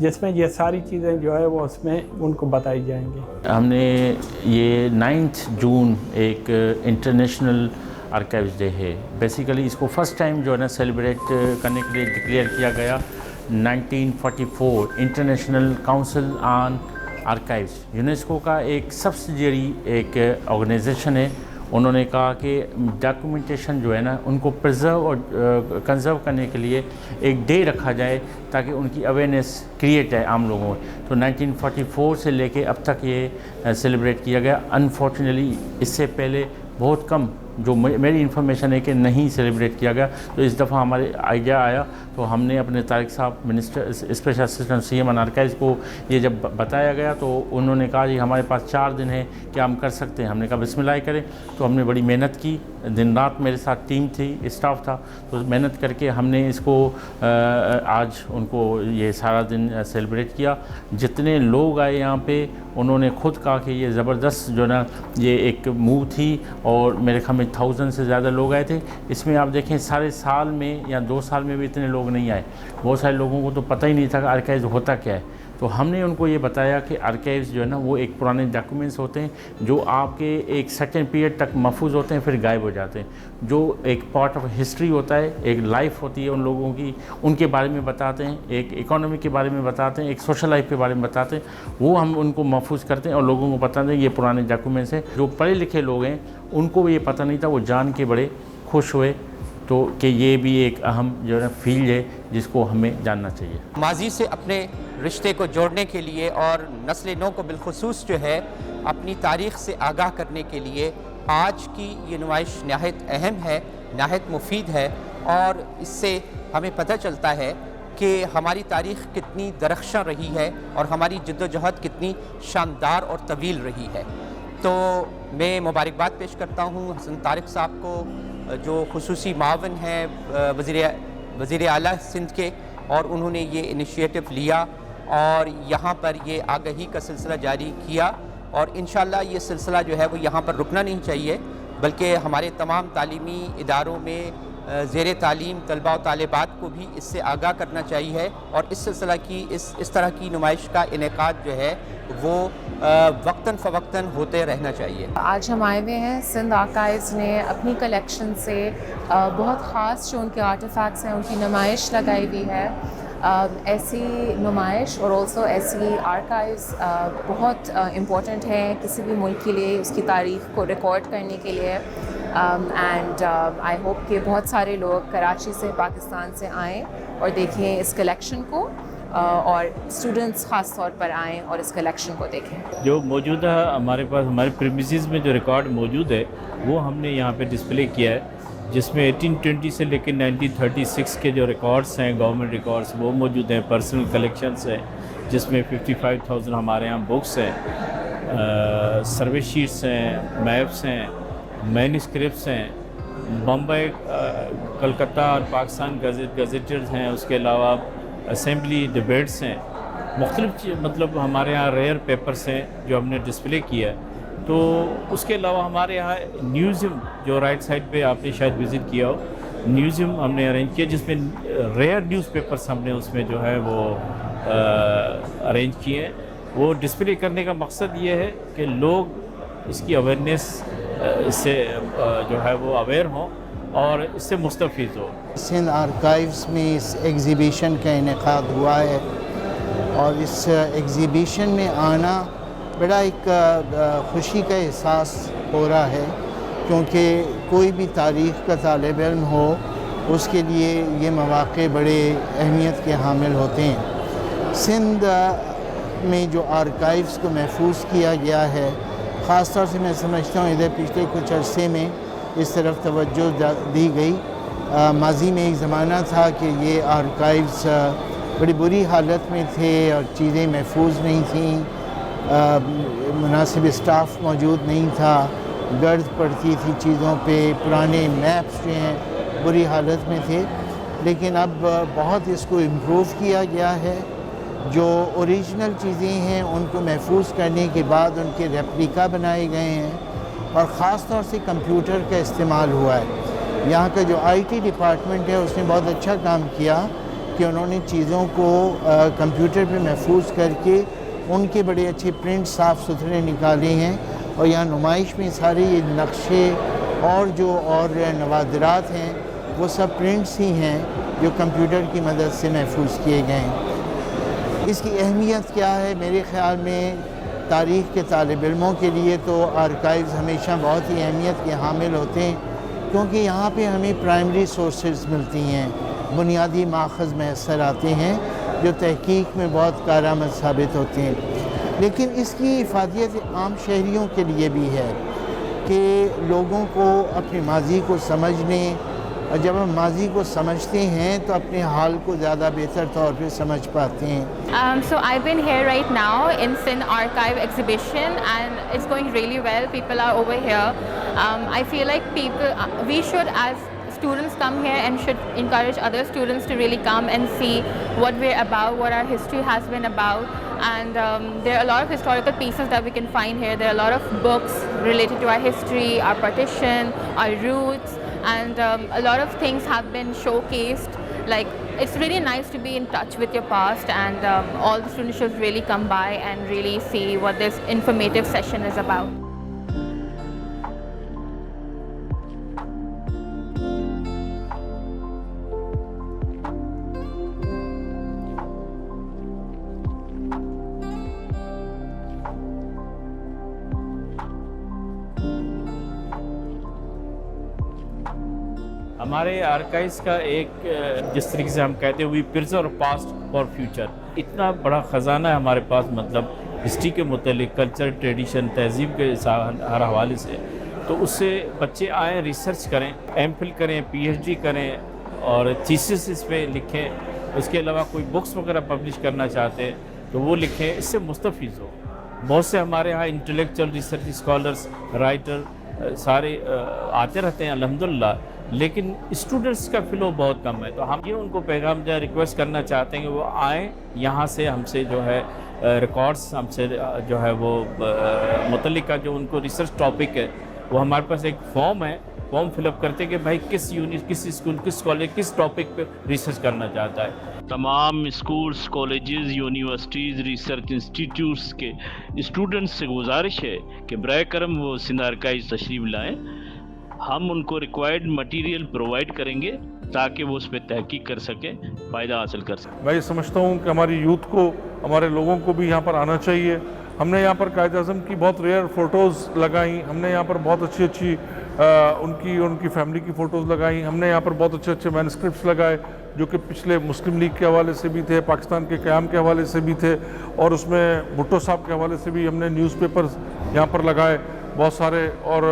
جس میں یہ ساری چیزیں جو ہے وہ اس میں ان کو بتائی جائیں گی. ہم نے یہ 9 جون ایک انٹرنیشنل آرکائیوز ڈے ہے. بیسیکلی اس کو فرسٹ ٹائم جو ہے نا سیلیبریٹ کرنے کے لیے ڈکلیئر کیا گیا 1944 انٹرنیشنل کاؤنسل آن آرکائیوز. یونیسکو کا ایک سبسڈیری ایک آرگنائزیشن ہے. انہوں نے کہا کہ ڈاکومنٹیشن جو ہے نا ان کو پرزرو اور کنزرو کرنے کے لیے ایک ڈے رکھا جائے تاکہ ان کی اویئرنیس کریٹ ہے عام لوگوں میں. تو 1944 سے لے کے اب تک یہ سیلیبریٹ کیا گیا. انفارچونیٹلی اس سے پہلے بہت کم جو میری انفارمیشن ہے کہ نہیں سیلیبریٹ کیا گیا. تو اس دفعہ ہمارے آئیڈیا آیا تو ہم نے اپنے طارق صاحب minister special assistant C M on archives کو یہ جب بتایا گیا تو انہوں نے کہا جی ہمارے پاس 4 دن ہے کیا ہم کر سکتے ہیں. ہم نے کہا بسم اللہ کریں. تو ہم نے بڑی محنت کی, دن رات میرے ساتھ ٹیم تھی, اسٹاف تھا, تو محنت کر کے ہم نے اس کو آج ان کو یہ سارا دن سیلیبریٹ کیا. جتنے لوگ آئے یہاں پہ انہوں نے خود کہا کہ یہ زبردست جو نا یہ ایک موو تھی اور میرے خیال میں 1000 سے زیادہ لوگ آئے تھے. اس میں آپ دیکھیں سارے سال میں یا 2 سال میں بھی اتنے لوگ نہیں آئے. بہت سارے لوگوں کو تو پتہ ہی نہیں تھا کہ آرکائیوز ہوتا کیا ہے. تو ہم نے ان کو یہ بتایا کہ آرکائیوز جو ہے نا وہ ایک پرانے ڈاکومنٹس ہوتے ہیں جو آپ کے ایک سرٹن پیریڈ تک محفوظ ہوتے ہیں پھر غائب ہو جاتے ہیں. جو ایک پارٹ آف ہسٹری ہوتا ہے, ایک لائف ہوتی ہے ان لوگوں کی, ان کے بارے میں بتاتے ہیں, ایک اکانومی کے بارے میں بتاتے ہیں, ایک سوشل لائف کے بارے میں بتاتے ہیں. وہ ہم ان کو محفوظ کرتے ہیں اور لوگوں کو بتاتے ہیں یہ پرانے ڈاکومنٹس ہیں. جو پڑھے لکھے لوگ ہیں ان کو یہ پتہ نہیں تھا, وہ جان کے بڑے خوش ہوئے تو کہ یہ بھی ایک اہم جو ہے فیلڈ ہے جس کو ہمیں جاننا چاہیے. ماضی سے اپنے رشتے کو جوڑنے کے لیے اور نسل نو کو بالخصوص جو ہے اپنی تاریخ سے آگاہ کرنے کے لیے آج کی یہ نمائش نہایت اہم ہے, نہایت مفید ہے. اور اس سے ہمیں پتہ چلتا ہے کہ ہماری تاریخ کتنی درخشاں رہی ہے اور ہماری جد و جہد کتنی شاندار اور طویل رہی ہے. تو میں مبارکباد پیش کرتا ہوں حسن طارق صاحب کو جو خصوصی معاون ہیں وزیر اعلیٰ سندھ کے, اور انہوں نے یہ انیشیٹو لیا اور یہاں پر یہ آگہی کا سلسلہ جاری کیا. اور انشاءاللہ یہ سلسلہ جو ہے وہ یہاں پر رکنا نہیں چاہیے بلکہ ہمارے تمام تعلیمی اداروں میں زیر تعلیم طلباء و طالبات کو بھی اس سے آگاہ کرنا چاہیے اور اس سلسلہ کی اس طرح کی نمائش کا انعقاد جو ہے وہ وقتاً فوقتاً ہوتے رہنا چاہیے. آج ہم آئے ہوئے ہیں, سندھ آرکائیوز نے اپنی کلیکشن سے بہت خاص جو ان کے آرٹیفیکٹس ہیں ان کی نمائش لگائی ہوئی ہے. ایسی نمائش اور آلسو ایسی آرکائیوز بہت امپورٹنٹ ہے کسی بھی ملک کے لیے, اس کی تاریخ کو ریکارڈ کرنے کے لیے. اینڈ آئی ہوپ کہ بہت سارے لوگ کراچی سے پاکستان سے آئیں اور دیکھیں اس کلیکشن کو, اور اسٹوڈنٹس خاص طور پر آئیں اور اس کلیکشن کو دیکھیں. جو موجودہ ہمارے پاس ہمارے پریمیسز میں جو ریکارڈ موجود ہے وہ ہم نے یہاں پہ ڈسپلے کیا ہے, جس میں 1820 سے لے کے 1936 کے جو ریکارڈس ہیں گورنمنٹ ریکارڈس وہ موجود ہیں. پرسنل کلیکشنس ہیں جس میں 55,000 ہمارے یہاں بکس ہیں, سروے شیٹس ہیں, میپس ہیں, مینuscripts ہیں, بمبئی کلکتہ اور پاکستان گزٹرز ہیں. اس کے علاوہ اسمبلی ڈبیٹس ہیں, مختلف مطلب ہمارے یہاں ریئر پیپرس ہیں جو ہم نے ڈسپلے کیا ہے. تو اس کے علاوہ ہمارے یہاں میوزیم جو رائٹ سائڈ پہ آپ نے شاید وزٹ کیا ہو, میوزیم ہم نے ارینج کیا جس میں ریئر نیوز پیپرس ہم نے اس میں جو ہے وہ ارینج کیے ہیں. وہ ڈسپلے کرنے کا مقصد یہ ہے کہ لوگ اس کی اویئرنیس سے جو ہے وہ اویئر ہوں اور اس سے مستفید ہو. سندھ آرکائیوز میں اس ایگزیبیشن کا انعقاد ہوا ہے اور اس ایگزیبیشن میں آنا بڑا ایک خوشی کا احساس ہو رہا ہے, کیونکہ کوئی بھی تاریخ کا طالب علم ہو اس کے لیے یہ مواقع بڑے اہمیت کے حامل ہوتے ہیں. سندھ میں جو آرکائیوز کو محفوظ کیا گیا ہے, خاص طور سے میں سمجھتا ہوں ادھر پچھلے کچھ عرصے میں اس طرف توجہ دی گئی. ماضی میں ایک زمانہ تھا کہ یہ آرکائیوز بڑی بری حالت میں تھے اور چیزیں محفوظ نہیں تھیں, مناسب اسٹاف موجود نہیں تھا, گرد پڑتی تھی چیزوں پہ, پرانے میپس جو ہیں بری حالت میں تھے. لیکن اب بہت اس کو امپروو کیا گیا ہے. جو اوریجنل چیزیں ہیں ان کو محفوظ کرنے کے بعد ان کے ریپلیکا بنائے گئے ہیں اور خاص طور سے کمپیوٹر کا استعمال ہوا ہے. یہاں کا جو IT ڈپارٹمنٹ ہے اس نے بہت اچھا کام کیا کہ انہوں نے چیزوں کو کمپیوٹر پہ محفوظ کر کے ان کے بڑے اچھے پرنٹ صاف ستھرے نکالے ہیں، اور یہاں نمائش میں سارے یہ نقشے اور نوادرات ہیں وہ سب پرنٹس ہی ہیں جو کمپیوٹر کی مدد سے محفوظ کیے گئے ہیں۔ اس کی اہمیت کیا ہے؟ میرے خیال میں تاریخ کے طالب علموں کے لیے تو آرکائیوز ہمیشہ بہت ہی اہمیت کے حامل ہوتے ہیں، کیونکہ یہاں پہ ہمیں پرائمری سورسز ملتی ہیں، بنیادی ماخذ میسر آتے ہیں جو تحقیق میں بہت کارآمد ثابت ہوتے ہیں۔ لیکن اس کی افادیت عام شہریوں کے لیے بھی ہے کہ لوگوں کو اپنے ماضی کو سمجھنے، اور جب ہم ماضی کو سمجھتے ہیں تو اپنے حال کو زیادہ بہتر طور پہ سمجھ پاتے ہیں۔ So I've been here right now in Sindh Archive exhibition and it's going really well. People are over here. I feel like we should, as students, come here and should encourage other students to really come and see what we're about, what our history has been about. And there are a lot of historical pieces that we can find here. There are a lot of books related to our history, our partition, our roots, and a lot of things have been showcased. Like, it's really nice to be in touch with your past, and all the students should really come by and really see what this informative session is about. ہمارے archives کا ایک جس طریقے سے ہم کہتے ہیں وی preserve past for future, اتنا بڑا خزانہ ہے ہمارے پاس، مطلب ہسٹری کے متعلق، کلچر، ٹریڈیشن، تہذیب کے ہر حوالے سے، تو اس سے بچے آئیں، ریسرچ کریں، ایم فل کریں، پی ایچ ڈی کریں اور تھیسس اس پہ لکھیں۔ اس کے علاوہ کوئی بکس وغیرہ پبلش کرنا چاہتے ہیں تو وہ لکھیں، اس سے مستفیض ہو۔ بہت سے ہمارے ہاں انٹلیکچوئل ریسرچ اسکالرس، رائٹر سارے آتے رہتے ہیں الحمدللہ، لیکن اسٹوڈنٹس کا فلو بہت کم ہے، تو ہم یہ ان کو پیغام جو ریکویسٹ کرنا چاہتے ہیں کہ وہ آئیں یہاں سے، ہم سے جو ہے ریکارڈس، ہم سے جو ہے وہ متعلق کا جو ان کو ریسرچ ٹاپک ہے، وہ ہمارے پاس ایک فارم ہے، فارم فل اپ کرتے کہ بھائی کس یونٹ، کس اسکول، کس کالج، کس ٹاپک پہ ریسرچ کرنا چاہتا ہے۔ تمام schools, colleges, universities, research institutes کے اسٹوڈنٹس سے گزارش ہے کہ برائے کرم وہ سندھ آرکائیوز تشریف لائیں، ہم ان کو ریکوائرڈ مٹیریل پرووائڈ کریں گے تاکہ وہ اس پہ تحقیق کر سکیں، فائدہ حاصل کر سکیں۔ میں یہ سمجھتا ہوں کہ ہماری یوتھ کو، ہمارے لوگوں کو بھی یہاں پر آنا چاہیے۔ ہم نے یہاں پر قائد اعظم کی بہت ریئر فوٹوز لگائیں، ہم نے یہاں پر بہت اچھی ان کی فیملی کی فوٹوز لگائیں، ہم نے یہاں پر بہت اچھے مینuscripts لگائے جو کہ پچھلے مسلم لیگ کے حوالے سے بھی تھے، پاکستان کے قیام کے حوالے سے بھی تھے، اور اس میں بھٹو صاحب کے حوالے سے بھی ہم نے نیوز پیپرز یہاں پر لگائے بہت سارے، اور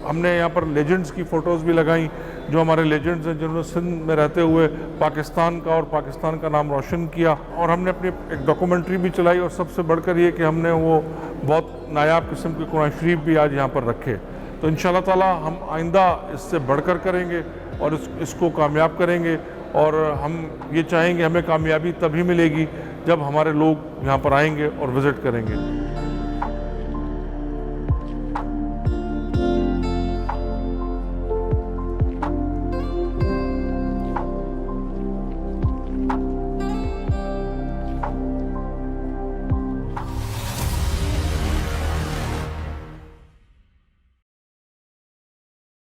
ہم نے یہاں پر لیجنڈز کی فوٹوز بھی لگائیں جو ہمارے لیجنڈز ہیں جنہوں نے سندھ میں رہتے ہوئے پاکستان کا اور پاکستان کا نام روشن کیا، اور ہم نے اپنی ایک ڈاکومنٹری بھی چلائی، اور سب سے بڑھ کر یہ کہ ہم نے وہ بہت نایاب قسم کے قرآن شریف بھی آج یہاں پر رکھے۔ تو انشاءاللہ تعالی ہم آئندہ اس سے بڑھ کر کریں گے اور اس کو کامیاب کریں گے، اور ہم یہ چاہیں گے ہمیں کامیابی تبھی ملے گی جب ہمارے لوگ یہاں پر آئیں گے اور وزٹ کریں گے۔